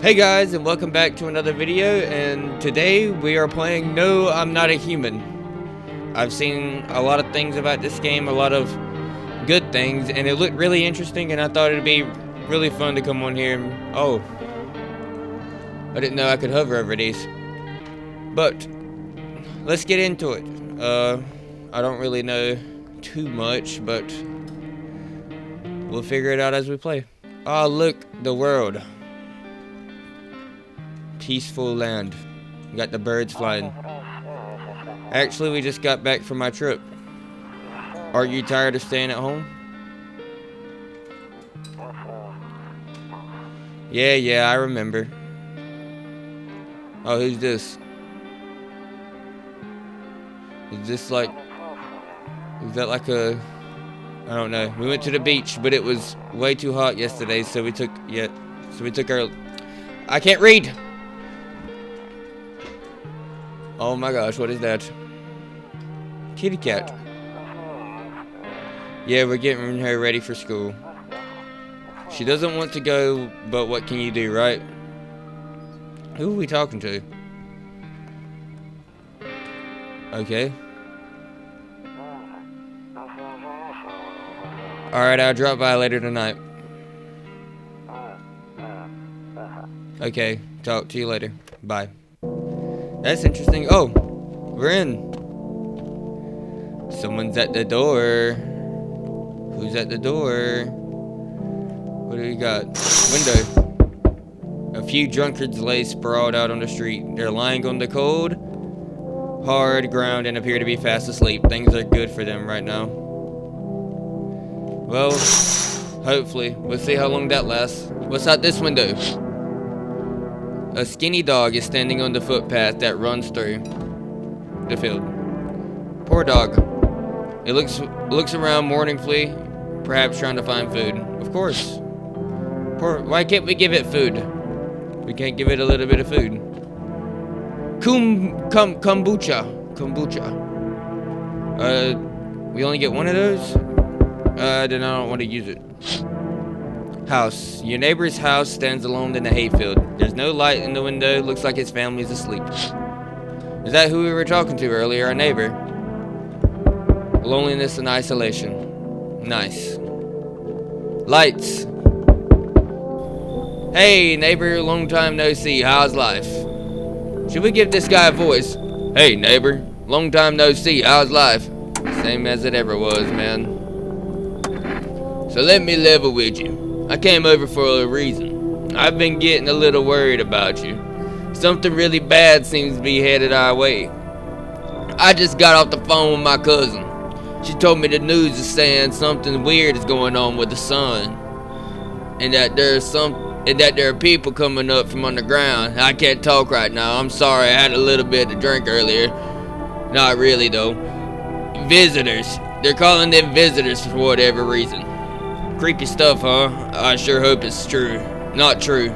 Hey guys, and welcome back to another video, and today we are playing No, I'm Not a Human. I've seen a lot of things about this game, a lot of good things, and it looked really interesting, and I thought it'd be really fun to come on here and, oh, I didn't know I could hover over these. But, let's get into it. I don't really know too much, but we'll figure it out as we play. Oh, look, the world. Peaceful land. We got the birds flying. Actually, we just got back from my trip. Are you tired of staying at home? Yeah, I remember. Oh, who's this? Is this like... Is that like a... I don't know. We went to the beach, but it was way too hot yesterday, so we took... Yeah, so we took our... I can't read! Oh my gosh, what is that? Kitty cat. Yeah, we're getting her ready for school. She doesn't want to go, but what can you do, right? Who are we talking to? Okay. Alright, I'll drop by later tonight. Okay, talk to you later. Bye. That's interesting. Oh, we're in. Someone's at the door. Who's at the door? What do we got? Window. A few drunkards lay sprawled out on the street. They're lying on the cold, hard ground and appear to be fast asleep. Things are good for them right now. Well, hopefully. We'll see how long that lasts. What's out this window? A skinny dog is standing on the footpath that runs through the field. Poor dog. It looks around mournfully, perhaps trying to find food. Of course. Why can't we give it food? We can't give it a little bit of food. Kombucha. We only get one of those? Then I don't want to use it. House. Your neighbor's house stands alone in the hayfield. There's no light in the window. Looks like his family's asleep. Is that who we were talking to earlier, our neighbor? Loneliness and isolation. Nice. Lights. Hey, neighbor, long time no see. How's life? Should we give this guy a voice? Hey, neighbor, long time no see. How's life? Same as it ever was, man. So let me level with you. I came over for a reason. I've been getting a little worried about you. Something really bad seems to be headed our way. I just got off the phone with my cousin. She told me the news is saying something weird is going on with the sun, and that there are people coming up from underground. I can't talk right now. I'm sorry. I had a little bit to drink earlier. Not really though. Visitors. They're calling them visitors for whatever reason. Creepy stuff, huh? I sure hope it's true. Not true.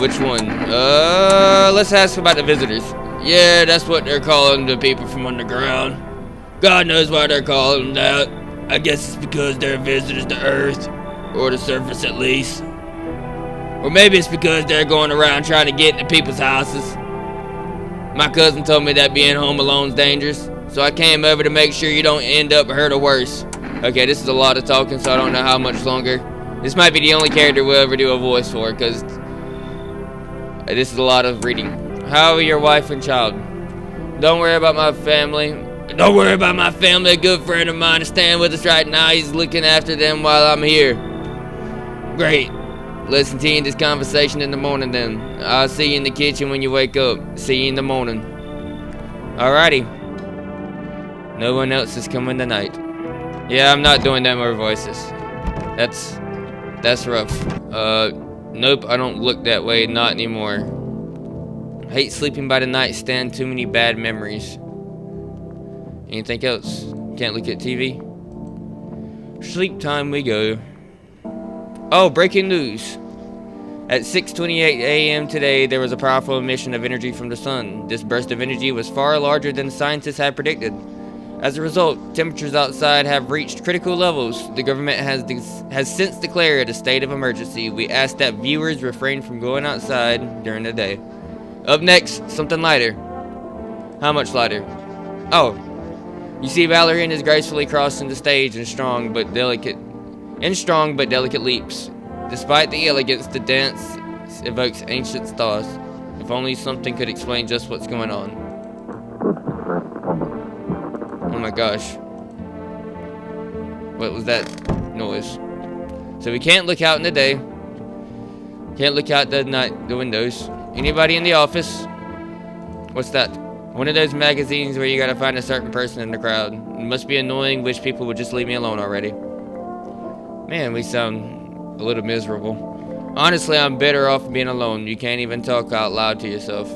Which one? Let's ask about the visitors. Yeah, that's what they're calling the people from underground. God knows why they're calling them that. I guess it's because they're visitors to Earth. Or the surface at least. Or maybe it's because they're going around trying to get into people's houses. My cousin told me that being home alone's dangerous. So I came over to make sure you don't end up hurt or worse. Okay, this is a lot of talking, so I don't know how much longer. This might be the only character we'll ever do a voice for, because this is a lot of reading. How are your wife and child? Don't worry about my family. Don't worry about my family. A good friend of mine is staying with us right now. He's looking after them while I'm here. Great. Let's continue this conversation in the morning then. I'll see you in the kitchen when you wake up. See you in the morning. Alrighty. No one else is coming tonight. Yeah, I'm not doing them more voices. That's rough. Nope, I don't look that way, not anymore. Hate sleeping by the nightstand, too many bad memories. Anything else? Can't look at TV? Sleep time we go. Oh, breaking news. At 6:28 a.m. today, there was a powerful emission of energy from the sun. This burst of energy was far larger than scientists had predicted. As a result, temperatures outside have reached critical levels. The government has since declared a state of emergency. We ask that viewers refrain from going outside during the day. Up next, something lighter. How much lighter? Oh, you see Valerian is gracefully crossing the stage in strong but delicate leaps. Despite the elegance, the dance evokes ancient stars. If only something could explain just what's going on. Oh my gosh. What was that noise? So we can't look out in the day. Can't look out the windows. Anybody in the office? What's that? One of those magazines where you gotta find a certain person in the crowd. It must be annoying. Wish people would just leave me alone already. Man, we sound a little miserable. Honestly, I'm better off being alone. You can't even talk out loud to yourself.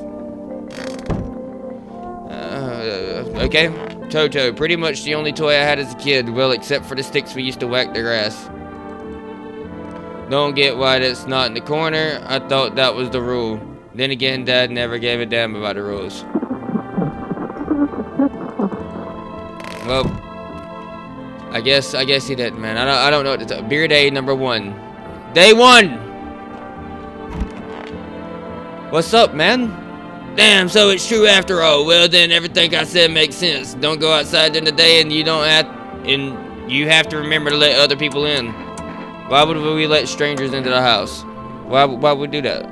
Okay. Toto, pretty much the only toy I had as a kid. Well, except for the sticks we used to whack the grass. Don't get why that's not in the corner. I thought that was the rule. Then again, Dad never gave a damn about the rules. Well, I guess he didn't, man. I don't know what to tell. Beer day number 1. Day 1! What's up, man? Damn, so it's true after all. Well, then everything I said makes sense. Don't go outside during the day, and you have to remember to let other people in. Why would we let strangers into the house? Why would we do that?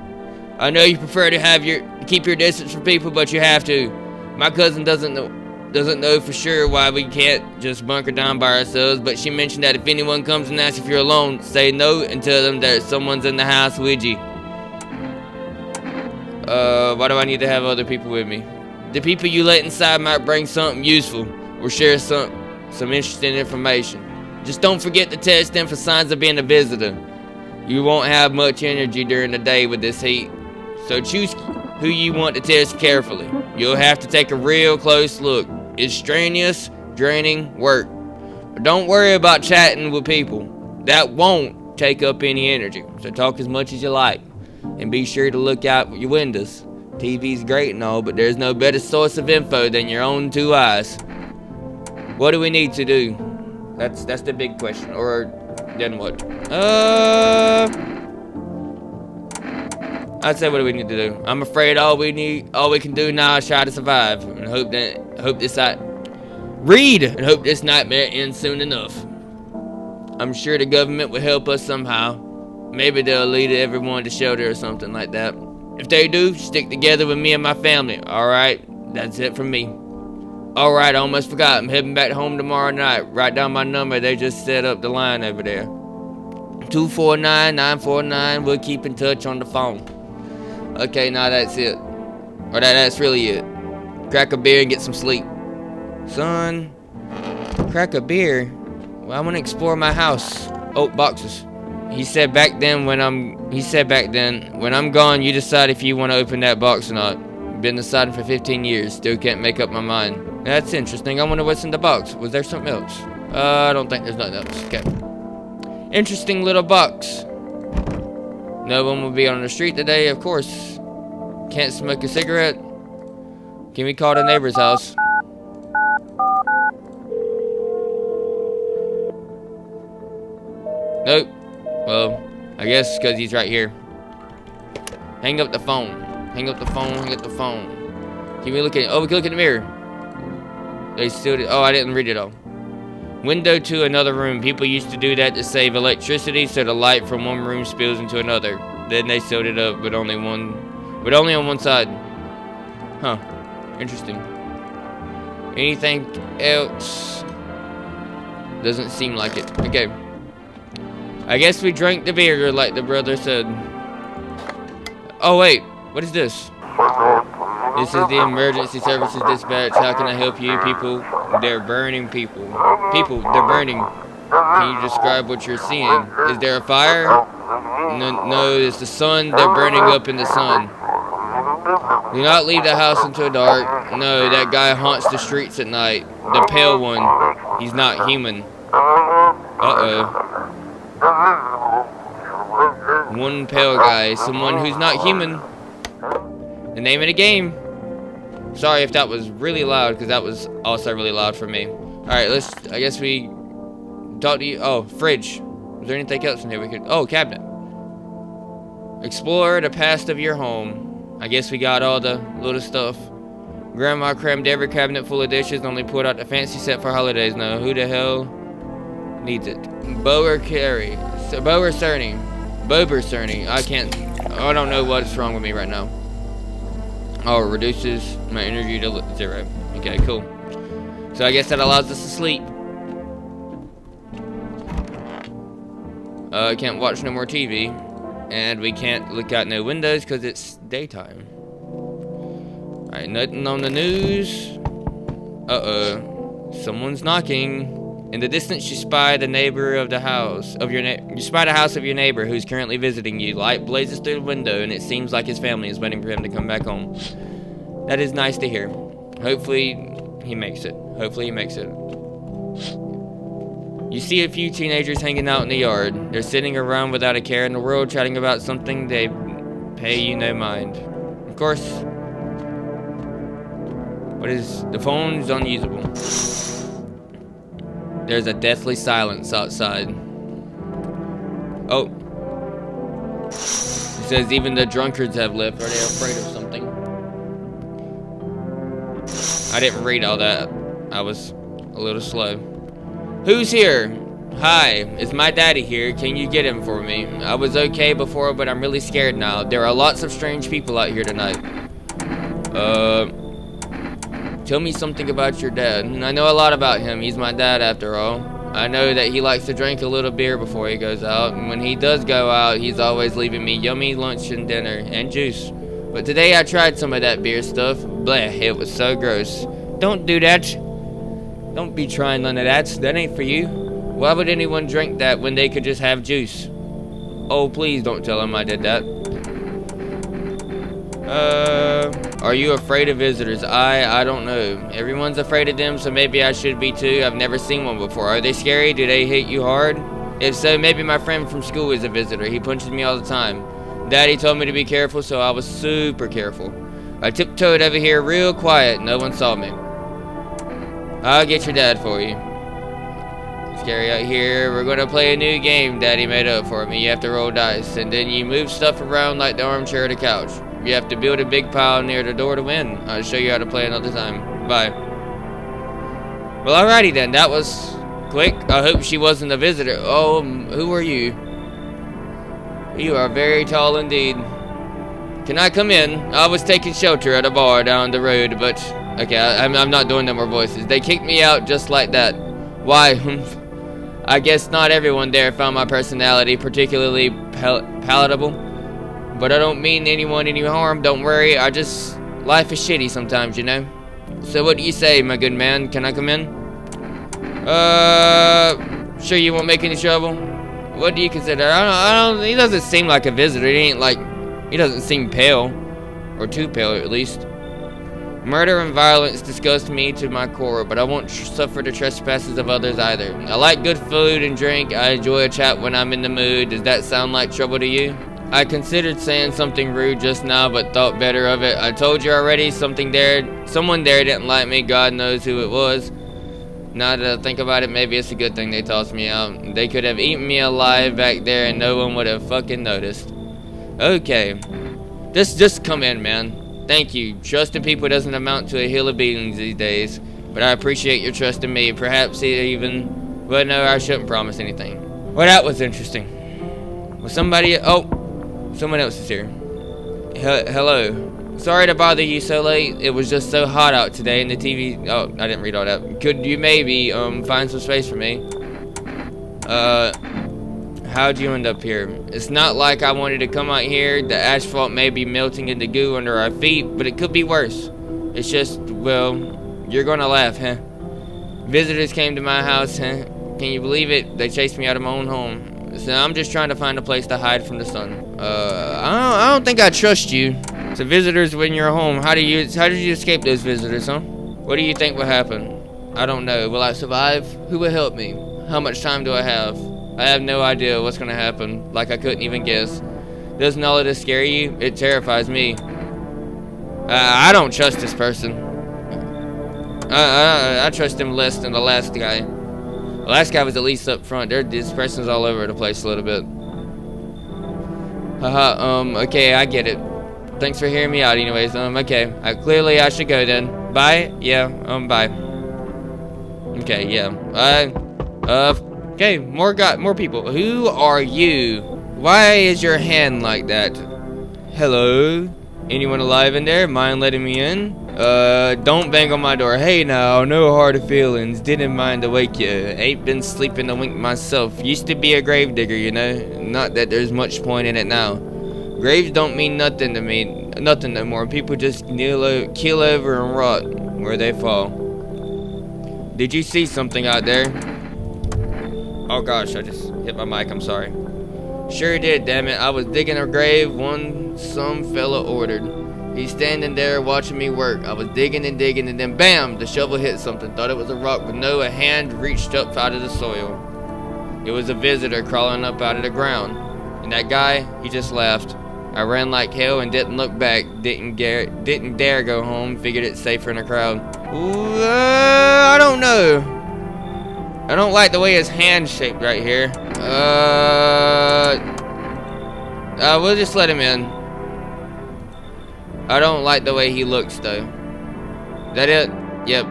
I know you prefer to keep your distance from people, but you have to. My cousin doesn't know for sure why we can't just bunker down by ourselves, but she mentioned that if anyone comes and asks if you're alone, say no and tell them that someone's in the house with you. Why do I need to have other people with me? The people you let inside might bring something useful or share some interesting information. Just don't forget to test them for signs of being a visitor. You won't have much energy during the day with this heat, so choose who you want to test carefully. You'll have to take a real close look. It's strenuous, draining work. But don't worry about chatting with people. That won't take up any energy, so talk as much as you like. And be sure to look out your windows. TV's great and all, but there's no better source of info than your own 2 eyes. What do we need to do? That's the big question. Or then what? I'd say, what do we need to do? I'm afraid all we can do now is try to survive and hope this nightmare ends soon enough. I'm sure the government will help us somehow. Maybe they'll lead everyone to shelter or something like that. If they do, stick together with me and my family. Alright, that's it from me. Alright, I almost forgot. I'm heading back home tomorrow night. Write down my number. They just set up the line over there. 249-949. We'll keep in touch on the phone. Okay, now that's it. Or that's really it. Crack a beer and get some sleep. Son, crack a beer? Well, I want to explore my house. Oh, boxes. He said back then when I'm gone, you decide if you want to open that box or not. Been deciding for 15 years, still can't make up my mind. That's interesting. I wonder what's in the box. Was there something else? I don't think there's nothing else. Okay. Interesting little box. No one will be on the street today, of course. Can't smoke a cigarette. Can we call the neighbor's house? Nope. Well, I guess because he's right here. Hang up the phone. Hang up the phone. Hang up the phone. Can we look at? Oh, we can look in the mirror. They still did. Oh, I didn't read it all. Window to another room. People used to do that to save electricity, so the light from one room spills into another. Then they sewed it up, but only on one side. Huh. Interesting. Anything else? Doesn't seem like it. Okay. I guess we drank the beer like the brother said. Oh wait, what is this? This is the emergency services dispatch. How can I help you? People, they're burning people. People, they're burning. Can you describe what you're seeing? Is there a fire? No, it's the sun. They're burning up in the sun. Do not leave the house until dark. No, that guy haunts the streets at night. The pale one. He's not human. Uh-oh. One pale guy, someone who's not human. The name of the game. Sorry if that was really loud, because that was also really loud for me. Alright, I guess we talk to you. Oh, fridge. Is there anything else in here we could? Oh, cabinet. Explore the past of your home. I guess we got all the little stuff. Grandma crammed every cabinet full of dishes, only pulled out the fancy set for holidays. Now, who the hell needs it? Bower Carey. Bower Cerny. Bober Cerny. I don't know what's wrong with me right now. Oh, it reduces my energy to 0. Okay, cool. So I guess that allows us to sleep. Can't watch no more TV. And we can't look out no windows because it's daytime. Alright, nothing on the news. Uh-oh. Someone's knocking. In the distance, you spy the neighbor of the house of your you spy the house of your neighbor who's currently visiting you. Light blazes through the window, and it seems like his family is waiting for him to come back home. That is nice to hear. Hopefully, he makes it. Hopefully, he makes it. You see a few teenagers hanging out in the yard. They're sitting around without a care in the world, chatting about something they pay you no mind. Of course, the phone's unusable. There's a deathly silence outside. Oh. It says even the drunkards have left. Are they afraid of something? I didn't read all that. I was a little slow. Who's here? Hi, is my daddy here? Can you get him for me? I was okay before, but I'm really scared now. There are lots of strange people out here tonight. Tell me something about your dad. I know a lot about him. He's my dad after all. I know that he likes to drink a little beer before he goes out. And when he does go out, he's always leaving me yummy lunch and dinner and juice. But today I tried some of that beer stuff. Bleh, it was so gross. Don't do that. Don't be trying none of that. That ain't for you. Why would anyone drink that when they could just have juice? Oh, please don't tell him I did that. Are you afraid of visitors? I don't know. Everyone's afraid of them, so maybe I should be too. I've never seen one before. Are they scary? Do they hit you hard? If so, maybe my friend from school is a visitor. He punches me all the time. Daddy told me to be careful, so I was super careful. I tiptoed over here real quiet. No one saw me. I'll get your dad for you. Scary out here. We're gonna play a new game Daddy made up for me. You have to roll dice, and then you move stuff around like the armchair or the couch. You have to build a big pile near the door to win. I'll show you how to play another time. Bye. Well, alrighty then. That was quick. I hope she wasn't a visitor. Oh, who are you? You are very tall indeed. Can I come in? I was taking shelter at a bar down the road, but... Okay, I'm not doing no more voices. They kicked me out just like that. Why? I guess not everyone there found my personality particularly palatable. But I don't mean anyone any harm, don't worry. Life is shitty sometimes, you know. So what do you say, my good man? Can I come in? Sure you won't make any trouble? What do you consider? He doesn't seem like a visitor. He doesn't seem pale. Or too pale, at least. Murder and violence disgust me to my core, but I won't suffer the trespasses of others either. I like good food and drink. I enjoy a chat when I'm in the mood. Does that sound like trouble to you? I considered saying something rude just now, but thought better of it. I told you already, someone there didn't like me. God knows who it was. Now that I think about it, maybe it's a good thing they tossed me out. They could have eaten me alive back there and no one would have fucking noticed. Okay. Just come in, man. Thank you. Trusting people doesn't amount to a hill of beans these days. But I appreciate your trust in me. Perhaps even... But no, I shouldn't promise anything. Well, that was interesting. Was somebody... Oh. Someone else is here. Hello. Sorry to bother you so late. It was just so hot out today and the TV... Oh, I didn't read all that. Could you maybe find some space for me? How'd you end up here? It's not like I wanted to come out here. The asphalt may be melting into goo under our feet, but it could be worse. It's just, well, you're gonna laugh, huh? Visitors came to my house, huh? Can you believe it? They chased me out of my own home. So I'm just trying to find a place to hide from the sun. I don't think I trust you. So visitors in your home, how did you escape those visitors, huh? What do you think will happen? I don't know. Will I survive? Who will help me? How much time do I have? I have no idea what's gonna happen. Like I couldn't even guess. Doesn't all of this scare you? It terrifies me. I don't trust this person. I trust him less than the last guy. The last guy was at least up front. This person's all over the place a little bit. Haha, okay, I get it. Thanks for hearing me out anyways. Okay. Clearly I should go then. Bye? Yeah, bye. Okay, yeah. Okay, more people. Who are you? Why is your hand like that? Hello? Anyone alive in there? Mind letting me in? Don't bang on my door. Hey now, no hard feelings. Didn't mind to wake you. Ain't been sleeping a wink myself. Used to be a gravedigger, you know. Not that there's much point in it now. Graves don't mean nothing to me. Nothing no more. People just keel over and rot where they fall. Did you see something out there? Oh gosh, I just hit my mic. I'm sorry. Sure did, damn it. I was digging a grave some fella ordered. He's standing there watching me work. I was digging and digging, and then bam, the shovel hit something. Thought it was a rock, but no, a hand reached up out of the soil. It was a visitor crawling up out of the ground. And that guy, he just laughed. I ran like hell and didn't look back. Didn't dare go home. Figured it's safer in a crowd. Ooh, I don't know. I don't like the way his hand's shaped right here. We'll just let him in. I don't like the way he looks though. That it? Yep.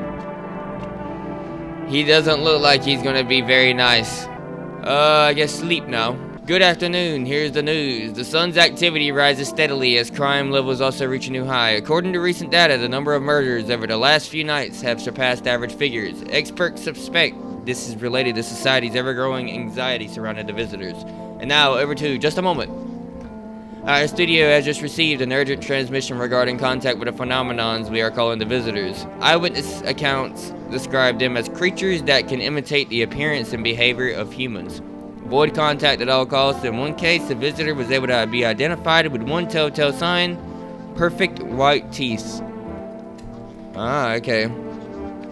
He doesn't look like he's gonna be very nice. I guess sleep now. Good afternoon, here's the news. The sun's activity rises steadily as crime levels also reach a new high. According to recent data, the number of murders over the last few nights have surpassed average figures. Experts suspect this is related to society's ever-growing anxiety surrounding the visitors. And now, over to just a moment. Our studio has just received an urgent transmission regarding contact with the phenomenons we are calling the visitors. Eyewitness accounts describe them as creatures that can imitate the appearance and behavior of humans. Avoid contact at all costs. In one case, the visitor was able to be identified with one telltale sign: perfect white teeth. Ah, okay.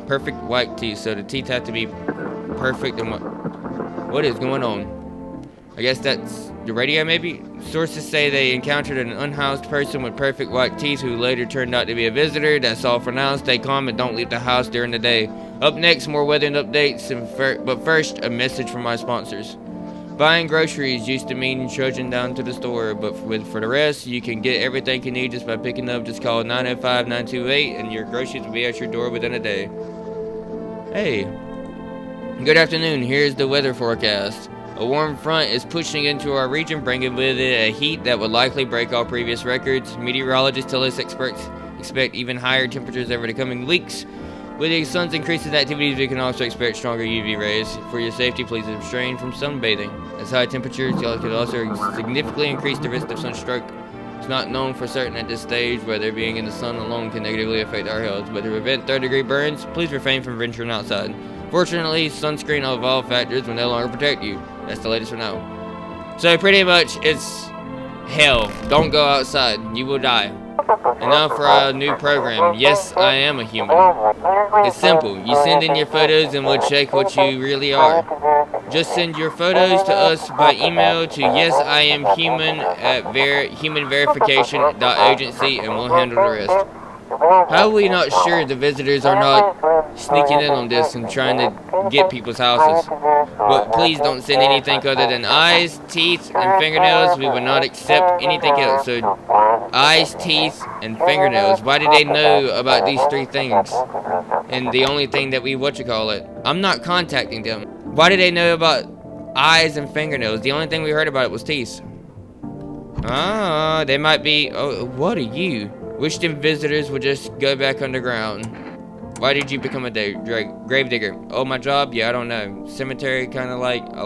Perfect white teeth. So the teeth have to be perfect. And what is going on? I guess that's the radio, maybe? Sources say they encountered an unhoused person with perfect white teeth who later turned out to be a visitor. That's all for now. Stay calm and don't leave the house during the day. Up next, more weather and updates. But first, a message from my sponsors. Buying groceries used to mean trudging down to the store, but for the rest, you can get everything you need just by picking up. Just call 905-928 and your groceries will be at your door within a day. Hey. Good afternoon. Here's the weather forecast. A warm front is pushing into our region, bringing with it a heat that would likely break all previous records. Meteorologists tell us experts expect even higher temperatures over the coming weeks. With the sun's increasing activities, we can also expect stronger UV rays. For your safety, please abstain from sunbathing. As high temperatures could also significantly increase the risk of sunstroke. It's not known for certain at this stage whether being in the sun alone can negatively affect our health, but to prevent third-degree burns, please refrain from venturing outside. Fortunately, sunscreen of all factors will no longer protect you. That's the latest for now. So pretty much, it's hell. Don't go outside. You will die. And now for our new program. Yes, I am a human. It's simple. You send in your photos and we'll check what you really are. Just send your photos to us by email to yesiamhuman@humanverification.agency and we'll handle the rest. How are we not sure the visitors are not sneaking in on this and trying to get people's houses? But please don't send anything other than eyes, teeth, and fingernails. We will not accept anything else. So, eyes, teeth, and fingernails. Why did they know about these three things? And the only thing that I'm not contacting them. Why did they know about eyes and fingernails? The only thing we heard about it was teeth. Ah, they might be. Oh, what are you? Wish them visitors would just go back underground. Why did you become a grave digger? Oh, my job? Yeah, I don't know. Cemetery, kind of like a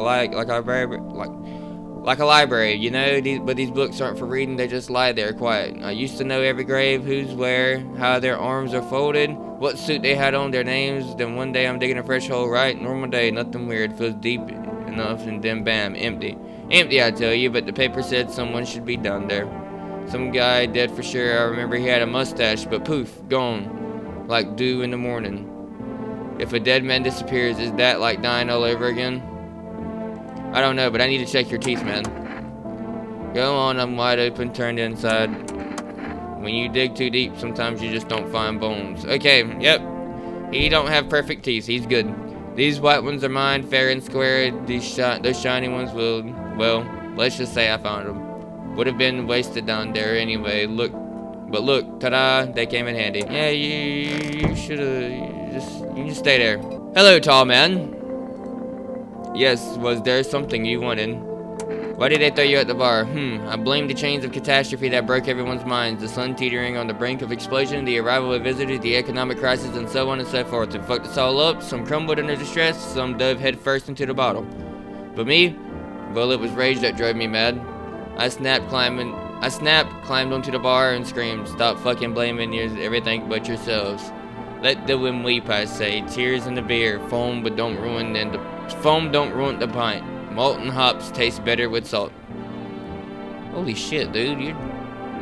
library, you know. But these books aren't for reading; they just lie there quiet. I used to know every grave, who's where, how their arms are folded, what suit they had on, their names. Then one day I'm digging a fresh hole, right? Normal day, nothing weird. Feels deep enough, and then bam, empty. Empty, I tell you. But the paper said someone should be down there. Some guy dead for sure. I remember he had a mustache, but poof, gone. Like dew in the morning. If a dead man disappears, is that like dying all over again? I don't know, but I need to check your teeth, man. Go on, I'm wide open, turned inside. When you dig too deep, sometimes you just don't find bones. Okay, yep. He don't have perfect teeth. He's good. These white ones are mine, fair and square. Those shiny ones will, well, let's just say I found them. Would have been wasted down there anyway. Look, but look, ta-da, they came in handy. Yeah, you should have, you just stay there. Hello, tall man. Yes, was there something you wanted? Why did they throw you at the bar? I blame the chains of catastrophe that broke everyone's minds. The sun teetering on the brink of explosion, the arrival of visitors, the economic crisis, and so on and so forth. It fucked us all up. Some crumbled under distress, some dove head first into the bottle. But me? Well, it was rage that drove me mad. I snapped, climbed onto the bar, and screamed, "Stop fucking blaming everything but yourselves. Let the wind weep, I say. Tears in the beer, foam don't ruin the pint. Malt and hops taste better with salt." Holy shit, dude.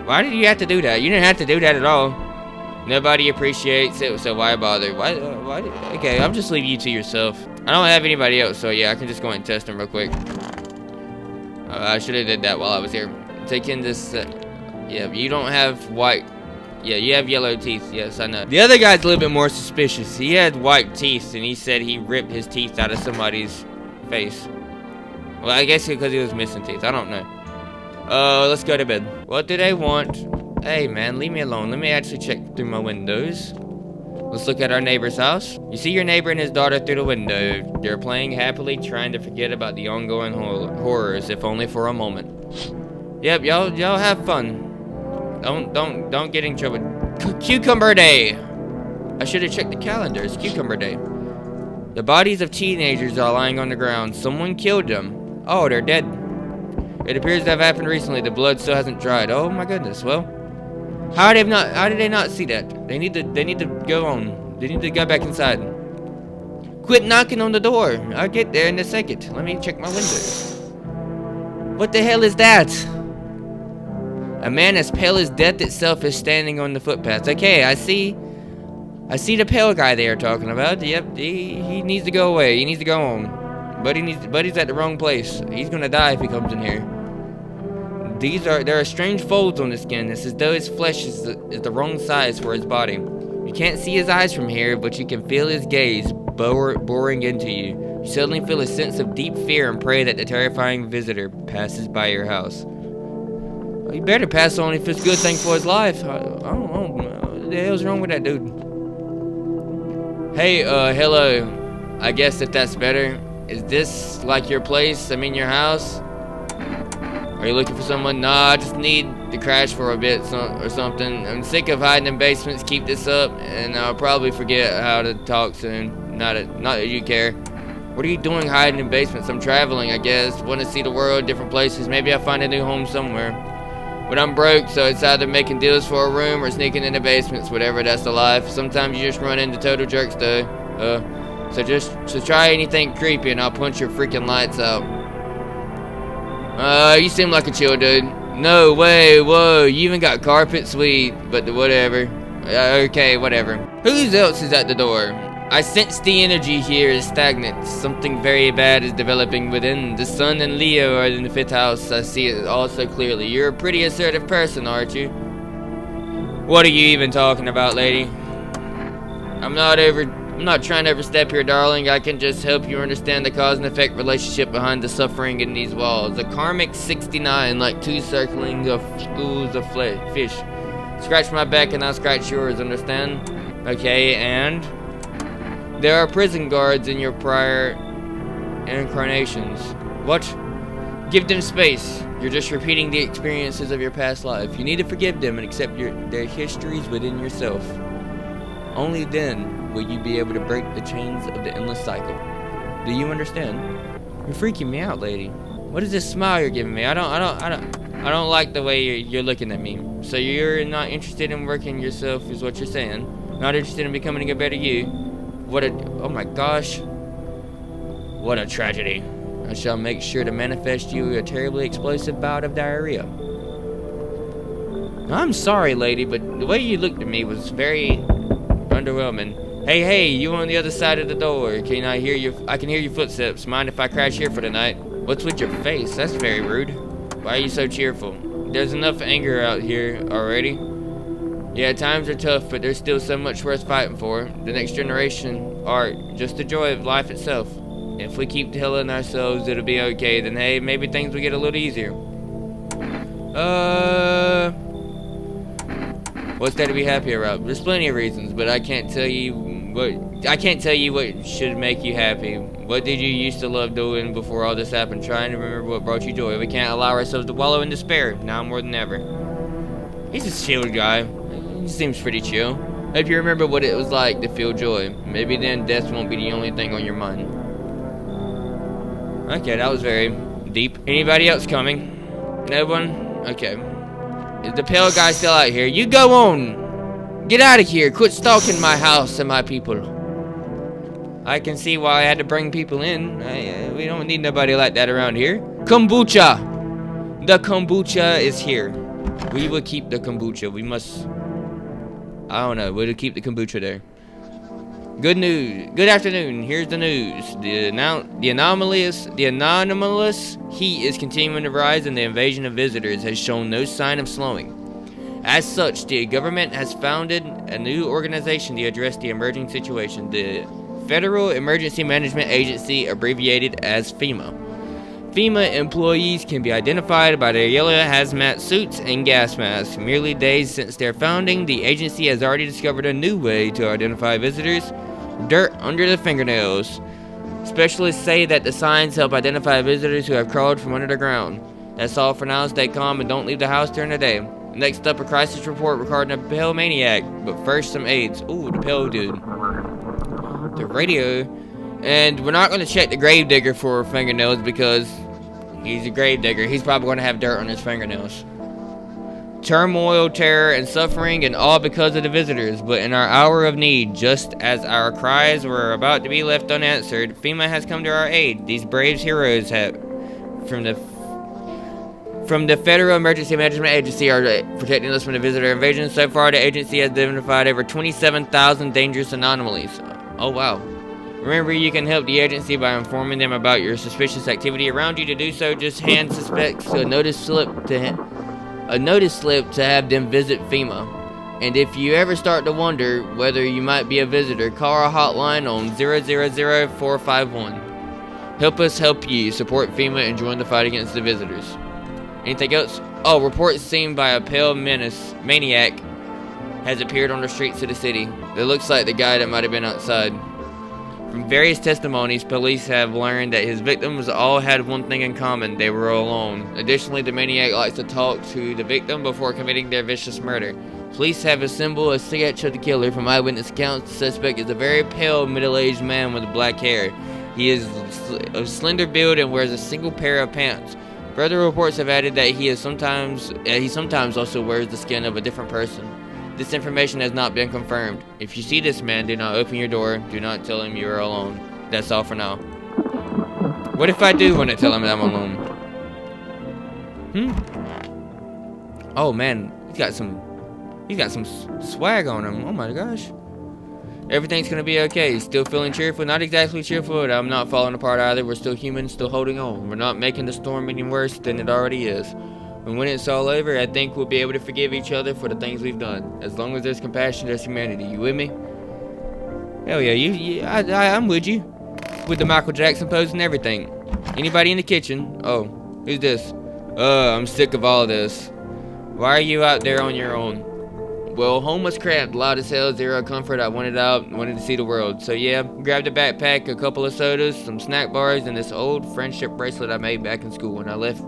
Why did you have to do that? You didn't have to do that at all. Nobody appreciates it, so why bother? Okay, I'll just leave you to yourself. I don't have anybody else, so yeah, I can just go and test them real quick. I should have did that while I was here. Taking this, yeah, you don't have white. Yeah, you have yellow teeth. Yes, I know. The other guy's a little bit more suspicious. He had white teeth, and he said he ripped his teeth out of somebody's face. Well, I guess because he was missing teeth. I don't know. Let's go to bed. What do they want? Hey, man, leave me alone. Let me actually check through my windows. Let's look at our neighbor's house. You see your neighbor and his daughter through the window. They're playing happily, trying to forget about the ongoing horrors, if only for a moment. Yep, y'all have fun. Don't get in trouble. Cucumber Day. I should have checked the calendar. It's Cucumber Day. The bodies of teenagers are lying on the ground. Someone killed them. Oh, they're dead. It appears to have happened recently. The blood still hasn't dried. Oh my goodness. Well, how did they not see that? They need to go on. They need to go back inside. Quit knocking on the door. I'll get there in a second. Let me check my windows. What the hell is that? A man as pale as death itself is standing on the footpath. Okay, I see the pale guy they are talking about. Yep, he needs to go away. He needs to go on. Buddy's at the wrong place. He's gonna die if he comes in here. There are strange folds on his skin. It's as though his flesh is the wrong size for his body. You can't see his eyes from here, but you can feel his gaze boring into you. You suddenly feel a sense of deep fear and pray that the terrifying visitor passes by your house. Well, you better pass on if it's a good thing for his life. I don't know. What the hell's wrong with that dude? Hey, hello. I guess if that's better. Is this like your place? I mean your house? Are you looking for someone? Nah, I just need to crash for a bit or something. I'm sick of hiding in basements. Keep this up and I'll probably forget how to talk soon. Not that you care. What are you doing hiding in basements? I'm traveling, I guess. Want to see the world, different places. Maybe I'll find a new home somewhere. But I'm broke, so it's either making deals for a room or sneaking into basements, whatever, that's the life. Sometimes you just run into total jerks though. So try anything creepy and I'll punch your freaking lights out. You seem like a chill dude. No way, whoa, you even got carpet, sweet, but whatever. Okay, whatever. Who else is at the door? I sense the energy here is stagnant. Something very bad is developing within. The sun and Leo are in the 5th house. I see it all so clearly. You're a pretty assertive person, aren't you? What are you even talking about, lady? I'm not trying to overstep here, darling. I can just help you understand the cause and effect relationship behind the suffering in these walls. A karmic 69, like two circling of schools of fish. Scratch my back and I'll scratch yours, understand? Okay, and there are prison guards in your prior incarnations. What? Give them space. You're just repeating the experiences of your past life. You need to forgive them and accept their histories within yourself. Only then will you be able to break the chains of the endless cycle. Do you understand? You're freaking me out, lady. What is this smile you're giving me? I don't like the way you're looking at me. So you're not interested in working yourself, is what you're saying? Not interested in becoming a better you? Oh my gosh. What a tragedy. I shall make sure to manifest you a terribly explosive bout of diarrhea. I'm sorry, lady, but the way you looked at me was very underwhelming. Hey, you on the other side of the door. Can I hear you? I can hear your footsteps. Mind if I crash here for the night? What's with your face? That's very rude. Why are you so cheerful? There's enough anger out here already. Yeah, times are tough, but there's still so much worth fighting for. The next generation, art, just the joy of life itself. If we keep telling ourselves it'll be okay, then hey, maybe things will get a little easier. What's there to be happy about? There's plenty of reasons, but I can't tell you what should make you happy. What did you used to love doing before all this happened? Trying to remember what brought you joy. We can't allow ourselves to wallow in despair, now more than ever. He's a chill guy. He seems pretty chill. Hope you remember what it was like to feel joy. Maybe then death won't be the only thing on your mind. Okay, that was very deep. Anybody else coming? No one? Okay. Is the pale guy still out here? You go on! Get out of here! Quit stalking my house and my people. I can see why I had to bring people in. We don't need nobody like that around here. Kombucha! The kombucha is here. We will keep the kombucha. We must... I don't know. We'll keep the kombucha there. Good news. Good afternoon. Here's the news. The anomalous heat is continuing to rise, and the invasion of visitors has shown no sign of slowing. As such, the government has founded a new organization to address the emerging situation, the Federal Emergency Management Agency, abbreviated as FEMA. FEMA employees can be identified by their yellow hazmat suits and gas masks. Merely days since their founding, the agency has already discovered a new way to identify visitors: dirt under the fingernails. Specialists say that the signs help identify visitors who have crawled from under the ground. That's all for now. Stay calm and don't leave the house during the day. Next up, a crisis report regarding a pale maniac. But first, some aids. Ooh, the pale dude. The radio. And we're not going to check the gravedigger for fingernails because he's a gravedigger. He's probably going to have dirt on his fingernails. Turmoil, terror, and suffering, and all because of the visitors. But in our hour of need, just as our cries were about to be left unanswered, FEMA has come to our aid. These brave heroes have, from the Federal Emergency Management Agency, are protecting us from the visitor invasion. So far, the agency has identified over 27,000 dangerous anomalies. Oh, wow. Remember, you can help the agency by informing them about your suspicious activity around you. To do so, just hand suspects a notice slip to have them visit FEMA. And if you ever start to wonder whether you might be a visitor, call our hotline on 000-451. Help us help you. Support FEMA and join the fight against the visitors. Anything else? Oh, reports seen by a pale maniac has appeared on the streets of the city. It looks like the guy that might have been outside. From various testimonies, police have learned that his victims all had one thing in common: they were alone. Additionally, the maniac likes to talk to the victim before committing their vicious murder. Police have assembled a sketch of the killer. From eyewitness accounts, the suspect is a very pale, middle-aged man with black hair. He is of slender build and wears a single pair of pants. Further reports have added that he sometimes also wears the skin of a different person. This information has not been confirmed. If you see this man, do not open your door. Do not tell him you are alone. That's all for now. What if I do want to tell him that I'm alone? Oh man, he's got some swag on him. Oh my gosh. Everything's gonna be okay. Still feeling cheerful? Not exactly cheerful, but I'm not falling apart either. We're still human, still holding on. We're not making the storm any worse than it already is. And when it's all over, I think we'll be able to forgive each other for the things we've done. As long as there's compassion, there's humanity. You with me? Hell yeah, I'm with you. With the Michael Jackson pose and everything. Anybody in the kitchen? Oh, who's this? I'm sick of all this. Why are you out there on your own? Well, home was cramped, loud as hell, zero comfort. I wanted out, wanted to see the world. So yeah, grabbed a backpack, a couple of sodas, some snack bars, and this old friendship bracelet I made back in school. And I left.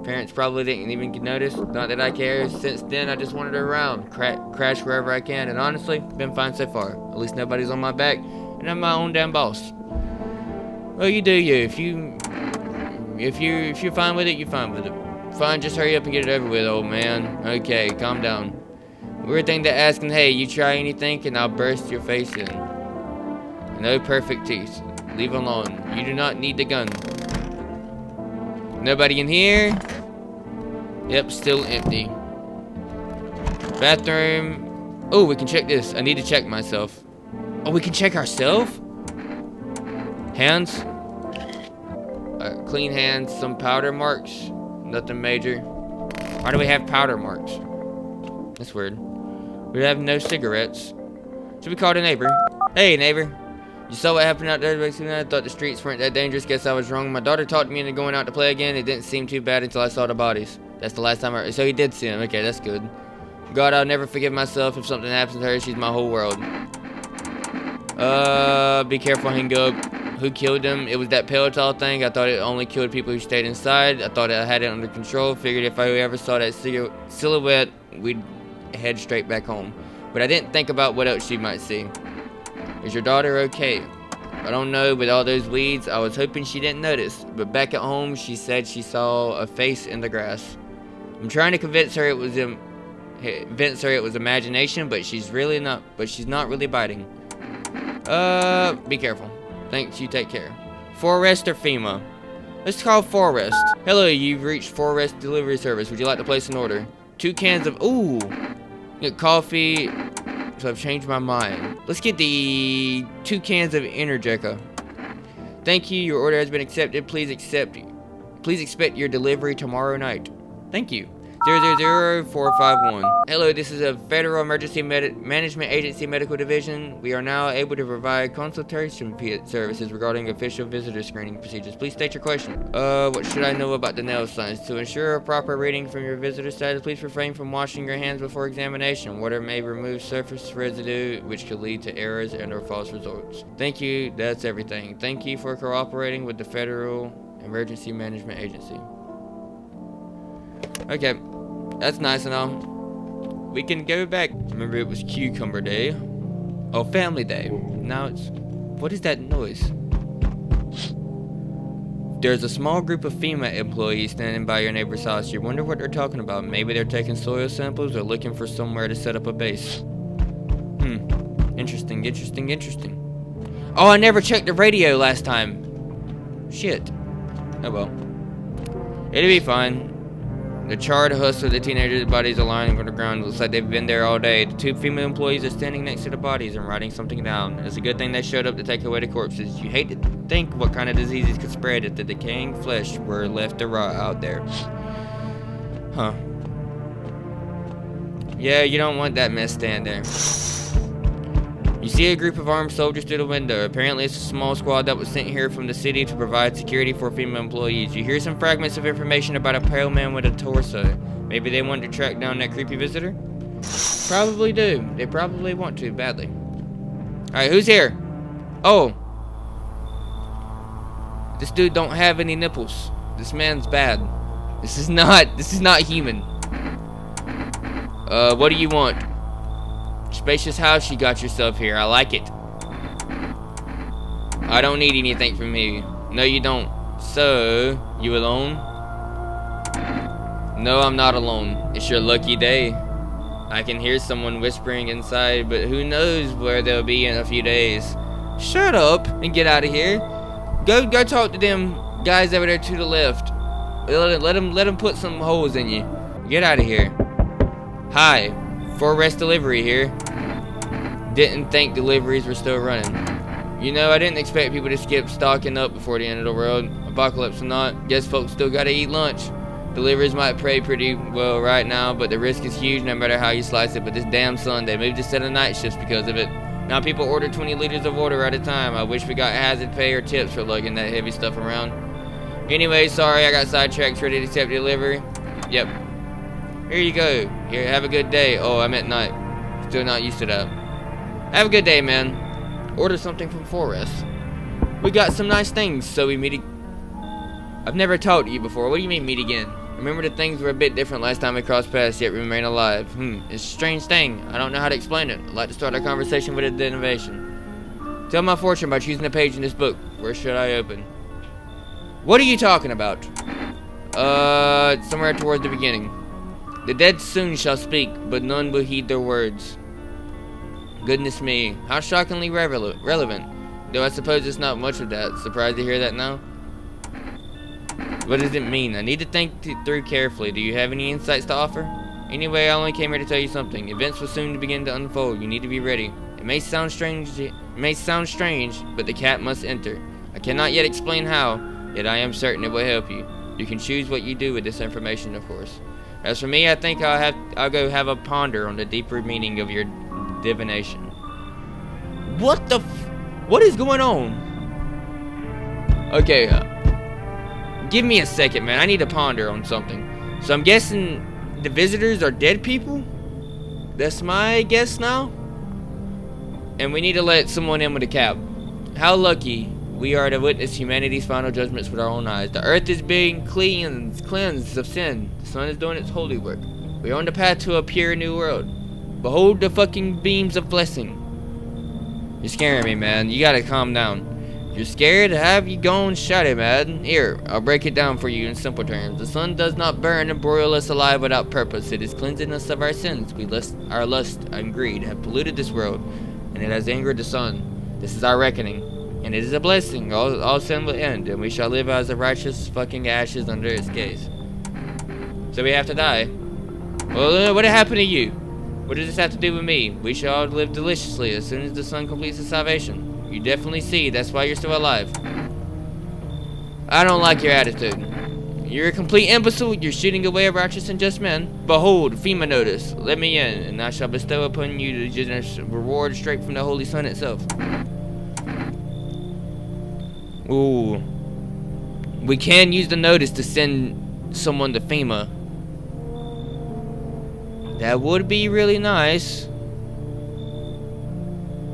Parents probably didn't even notice. Not that I care. Since then, I just wandered around, crash wherever I can, and honestly, been fine so far. At least nobody's on my back, and I'm my own damn boss. Well, you do you. If you're fine with it, you're fine with it. Fine, just hurry up and get it over with, old man. Okay, calm down. Weird thing to asking, hey, you try anything, and I'll burst your face in. No perfect teeth. Leave alone. You do not need the gun. Nobody in here? Yep, still empty. Bathroom. Oh, we can check this. I need to check myself. Oh, we can check ourselves? Hands. Clean hands. Some powder marks. Nothing major. Why do we have powder marks? That's weird. We have no cigarettes. Should we call the neighbor? Hey, neighbor. You saw what happened out there? I thought the streets weren't that dangerous. Guess I was wrong. My daughter talked me into going out to play again. It didn't seem too bad until I saw the bodies. That's the last time I... So he did see them. Okay, that's good. God, I'll never forgive myself if something happens to her. She's my whole world. Be careful, hang up. Who killed him? It was that Peloton thing. I thought it only killed people who stayed inside. I thought I had it under control. Figured if I ever saw that silhouette, we'd head straight back home. But I didn't think about what else she might see. Is your daughter okay? I don't know, with all those weeds, I was hoping she didn't notice. But back at home, she said she saw a face in the grass. I'm trying to convince her it was imagination, but she's not really biting. Be careful. Thanks, you take care. Forest or FEMA? Let's call Forest. Hello, you've reached Forest Delivery Service. Would you like to place an order? 2 cans of, ooh, get coffee. So I've changed my mind. Let's get the 2 cans of interrogate. Thank you, your order has been accepted. Please expect your delivery tomorrow night. Thank you. 000451. Hello, this is a Federal Emergency Management Agency Medical Division. We are now able to provide consultation services regarding official visitor screening procedures. Please state your question. What should I know about the nail signs? To ensure a proper reading from your visitor status, please refrain from washing your hands before examination. Water may remove surface residue, which could lead to errors and/or false results. Thank you. That's everything. Thank you for cooperating with the Federal Emergency Management Agency. Okay. That's nice and all. We can go back. Remember, it was Cucumber Day. Oh, Family Day. Now it's... What is that noise? There's a small group of FEMA employees standing by your neighbor's house. You wonder what they're talking about. Maybe they're taking soil samples or looking for somewhere to set up a base. Interesting, interesting, interesting. Oh, I never checked the radio last time. Shit. Oh well. It'll be fine. The charred husks of the teenagers' bodies are lying on the ground. Looks like they've been there all day. The 2 female employees are standing next to the bodies and writing something down. It's a good thing they showed up to take away the corpses. You hate to think what kind of diseases could spread if the decaying flesh were left to rot out there. Huh. Yeah, you don't want that mess staying there. You see a group of armed soldiers through the window. Apparently it's a small squad that was sent here from the city to provide security for female employees. You hear some fragments of information about a pale man with a torso. Maybe they wanted to track down that creepy visitor? Probably do. They probably want to, badly. Alright, who's here? Oh. This dude don't have any nipples. This man's bad. This is not human. What do you want? Spacious house you got yourself here. I like it. I don't need anything from you. No, you don't. So, you alone? No, I'm not alone. It's your lucky day. I can hear someone whispering inside, but who knows where they'll be in a few days. Shut up and get out of here. Go talk to them guys over there to the left. Let them put some holes in you. Get out of here. Hi. Forest Delivery here. Didn't think deliveries were still running. You know, I didn't expect people to skip stocking up before the end of the world. Apocalypse or not, guess folks still gotta eat lunch. Deliveries might pay pretty well right now, but the risk is huge no matter how you slice it. But this damn sun, they moved to set of night shifts because of it. Now people order 20 liters of water at a time. I wish we got hazard pay or tips for lugging that heavy stuff around. Anyway, sorry I got sidetracked. Ready to accept delivery? Yep. Here you go. Here, have a good day. Oh, I meant night. Still not used to that. Have a good day, man. Order something from Forest. We got some nice things, so we meet. I've never talked to you before. What do you mean meet again? Remember that things were a bit different last time we crossed paths, yet we remain alive. It's a strange thing. I don't know how to explain it. I'd like to start our conversation with a denivation. Tell my fortune by choosing a page in this book. Where should I open? What are you talking about? Somewhere towards the beginning. The dead soon shall speak, but none will heed their words. Goodness me, how shockingly relevant. Though I suppose it's not much of that. Surprised to hear that now? What does it mean? I need to think through carefully. Do you have any insights to offer? Anyway, I only came here to tell you something. Events will soon begin to unfold. You need to be ready. It may sound strange, but the cat must enter. I cannot yet explain how, yet I am certain it will help you. You can choose what you do with this information, of course. As for me, I think I'll go have a ponder on the deeper meaning of your divination. What the what is going on? Okay, give me a second, man. I need to ponder on something. So I'm guessing the visitors are dead people? That's my guess now? And we need to let someone in with a cap. How lucky we are to witness humanity's final judgments with our own eyes. The earth is being cleansed of sin. The sun is doing its holy work. We are on the path to a pure new world. Behold the fucking beams of blessing. You're scaring me, man. You gotta calm down. If you're scared, have you gone shut it, man. Here, I'll break it down for you in simple terms. The sun does not burn and broil us alive without purpose. It is cleansing us of our sins. Our lust and greed have polluted this world, and it has angered the sun. This is our reckoning. And it is a blessing. All sin will end, and we shall live as the righteous fucking ashes under its gaze. So we have to die. Well, what happened to you? What does this have to do with me? We shall live deliciously as soon as the sun completes its salvation. You definitely see, that's why you're still alive. I don't like your attitude. You're a complete imbecile. You're shooting away at righteous and just men. Behold, FEMA notice. Let me in, and I shall bestow upon you the generous reward straight from the Holy Sun itself. Ooh. We can use the notice to send someone to FEMA. That would be really nice.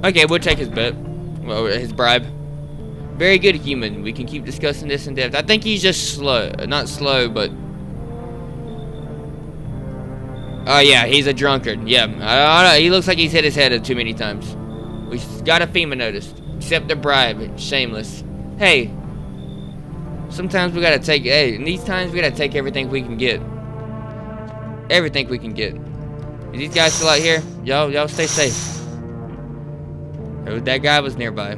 Okay, we'll take his bet. Well, his bribe. Very good, human. We can keep discussing this in depth. I think he's just slow. Not slow, but... Oh, yeah, he's a drunkard. Yeah, I don't know. He looks like he's hit his head too many times. We got a FEMA notice. Accept the bribe. Shameless. Hey. Sometimes we gotta take... Hey, in these times, we gotta take everything we can get. Everything we can get. Is these guys still out here? Y'all stay safe. That guy was nearby.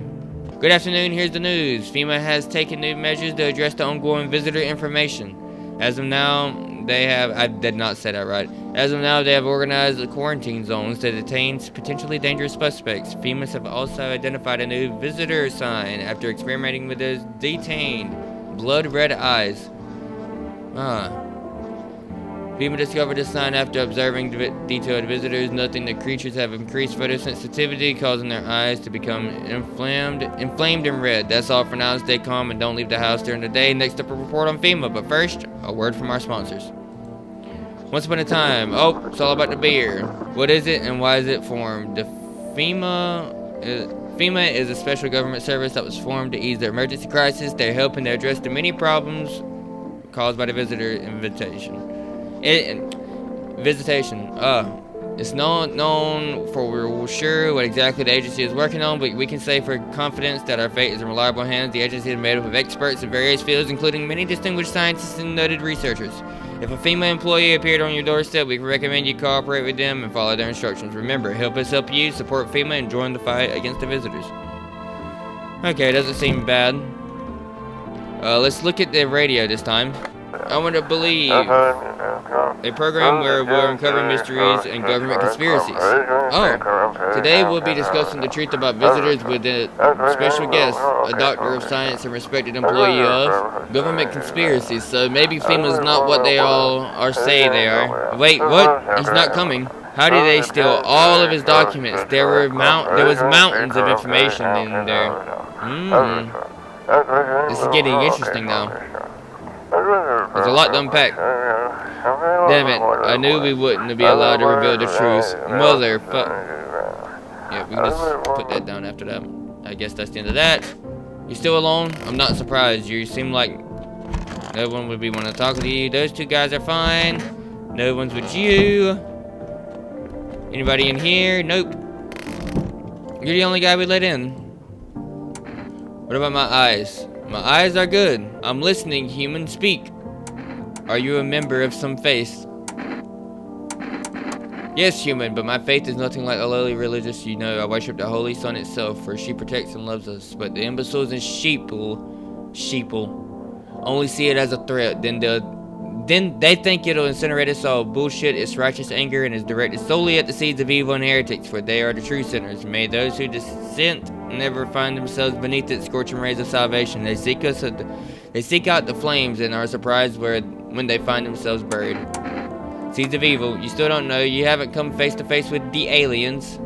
Good afternoon, here's the news. FEMA has taken new measures to address the ongoing visitor information. As of now, they have... I did not say that right. As of now, they have organized the quarantine zones to detain potentially dangerous suspects. FEMA have also identified a new visitor sign after experimenting with those detained blood red eyes. FEMA discovered this sign after observing detailed visitors, noting that creatures have increased photosensitivity, causing their eyes to become inflamed and red. That's all for now. Stay calm and don't leave the house during the day. Next up, a report on FEMA. But first, a word from our sponsors. Once upon a time. Oh, it's all about the beer. What is it and why is it formed? The FEMA is a special government service that was formed to ease the emergency crisis. They're helping to address the many problems caused by the visitor invitation. It's not known for sure what exactly the agency is working on, but we can say for confidence that our fate is in reliable hands. The agency is made up of experts in various fields, including many distinguished scientists and noted researchers. If a FEMA employee appeared on your doorstep, we recommend you cooperate with them and follow their instructions. Remember, help us help you, support FEMA, and join the fight against the visitors. Okay, doesn't seem bad. Let's look at the radio this time. I want to believe a program where we'll uncover mysteries and government conspiracies. Oh, today we'll be discussing the truth about visitors with a special guest, a doctor of science and respected employee of government conspiracies. So maybe FEMA's not what they all are saying they are. Wait, what? He's not coming. How did they steal all of his documents? There was mountains of information in there. This is getting interesting now. There's a lot to unpack. Damn it, I knew we wouldn't be allowed to reveal the truth. Motherfuck. Yeah, we can just put that down after that. I guess that's the end of that. You still alone? I'm not surprised. You seem like no one would be wanting to talk to you. Those two guys are fine. No one's with you. Anybody in here? Nope. You're the only guy we let in. What about my eyes? My eyes are good. I'm listening, human. Speak. Are you a member of some faith? Yes, human, but my faith is nothing like the lowly religious. You know, I worship the Holy Sun itself, for she protects and loves us. But the imbeciles and sheeple, only see it as a threat. Then they think it'll incinerate us all. Bullshit, it's righteous anger and is directed solely at the seeds of evil and heretics, for they are the true sinners. May those who dissent never find themselves beneath its scorching rays of salvation. They seek out the flames and are surprised when they find themselves buried. Seeds of evil. You still don't know. You haven't come face to face with the aliens.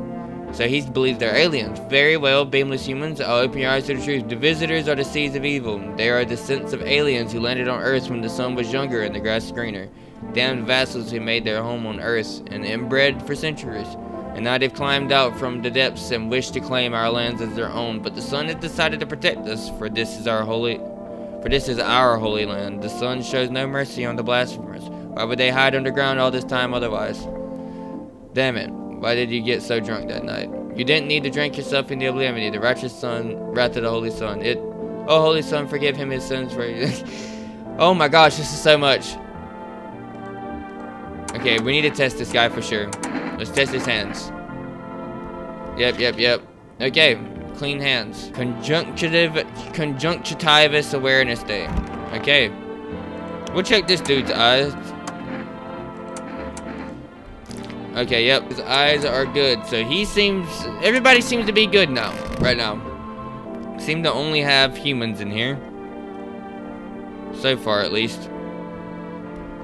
So he believes they're aliens. Very well, beamless humans, I'll open your eyes to the truth. The visitors are the seeds of evil. They are descendants of aliens who landed on Earth when the sun was younger and the grass greener. Damned vassals who made their home on Earth and inbred for centuries. And now they've climbed out from the depths and wish to claim our lands as their own. But the sun has decided to protect us, for this is our holy land. The sun shows no mercy on the blasphemers. Why would they hide underground all this time otherwise? Damn it. Why did you get so drunk that night? You didn't need to drink yourself in the oblivion. The righteous son, wrath of the holy son. Oh, holy son, forgive him his sins. For oh my gosh, this is so much. Okay, we need to test this guy for sure. Let's test his hands. Yep. Okay, clean hands. Conjunctivitis awareness day. Okay, we'll check this dude's eyes. Okay, yep, his eyes are good. So everybody seems to be good now, right now. Seem to only have humans in here. So far, at least.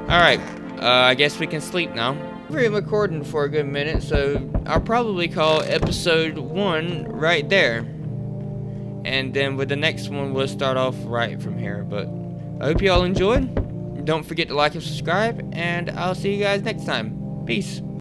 Alright, I guess we can sleep now. We've been recording for a good minute, so I'll probably call episode 1 right there. And then with the next one, we'll start off right from here. But I hope you all enjoyed. Don't forget to like and subscribe, and I'll see you guys next time. Peace.